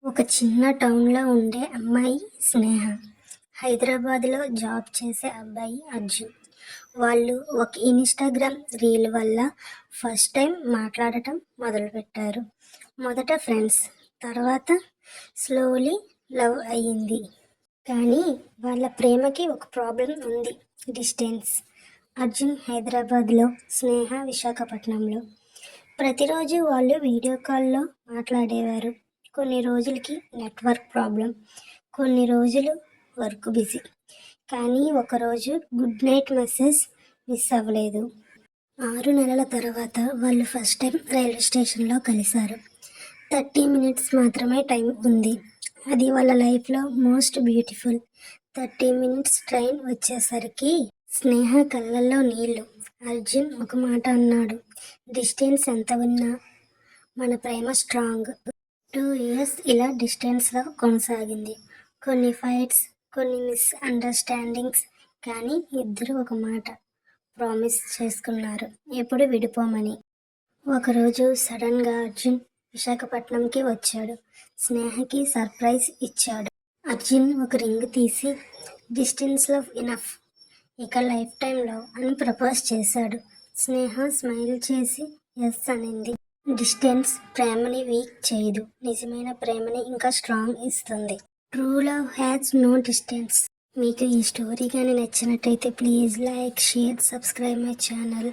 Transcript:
ఒక చిన్న టౌన్లో ఉండే అమ్మాయి స్నేహ, హైదరాబాద్లో జాబ్ చేసే అబ్బాయి అర్జున్. వాళ్ళు ఒక ఇన్స్టాగ్రామ్ రీల్ వల్ల ఫస్ట్ టైం మాట్లాడటం మొదలుపెట్టారు. మొదట ఫ్రెండ్స్, తర్వాత స్లోలీ లవ్ అయ్యింది. కానీ వాళ్ళ ప్రేమకి ఒక ప్రాబ్లం ఉంది, డిస్టెన్స్. అర్జున్ హైదరాబాద్లో, స్నేహ విశాఖపట్నంలో. ప్రతిరోజు వాళ్ళు వీడియో కాల్లో మాట్లాడేవారు. కొన్ని రోజులకి నెట్వర్క్ ప్రాబ్లం, కొన్ని రోజులు వర్క్ బిజీ. కానీ ఒకరోజు గుడ్ నైట్ మెసేజ్ మిస్ అవ్వలేదు. 6 నెలల తర్వాత వాళ్ళు ఫస్ట్ టైం రైల్వే స్టేషన్లో కలిశారు. 30 మినిట్స్ మాత్రమే టైం ఉంది. అది వాళ్ళ లైఫ్లో మోస్ట్ బ్యూటిఫుల్ 30 మినిట్స్. ట్రైన్ వచ్చేసరికి స్నేహ కళ్ళల్లో నీళ్లు. అర్జున్ ఒక మాట అన్నాడు, డిస్టెన్స్ ఎంత ఉన్నా మన ప్రేమ స్ట్రాంగ్. 2 ఇయర్స్ ఇలా డిస్టెన్స్లో కొనసాగింది. కొన్ని ఫైట్స్, కొన్ని మిస్అండర్స్టాండింగ్స్. కానీ ఇద్దరు ఒక మాట ప్రామిస్ చేసుకున్నారు, ఎప్పుడు విడిపోమని. ఒకరోజు సడన్గా అర్జున్ విశాఖపట్నంకి వచ్చాడు. స్నేహకి సర్ప్రైజ్ ఇచ్చాడు. అర్జున్ ఒక రింగ్ తీసి, డిస్టెన్స్ లవ్ ఇనఫ్, ఇక లైఫ్ టైం లవ్ అని ప్రపోజ్ చేశాడు. స్నేహ స్మైల్ చేసి ఎస్ అనింది. డిస్టెన్స్ ప్రేమని వీక్ చేయదు, నిజమైన ప్రేమని ఇంకా స్ట్రాంగ్ ఇస్తుంది. True love has no distance. మీకు ఈ స్టోరీ కానీ నచ్చినట్టయితే please like, share, subscribe my channel.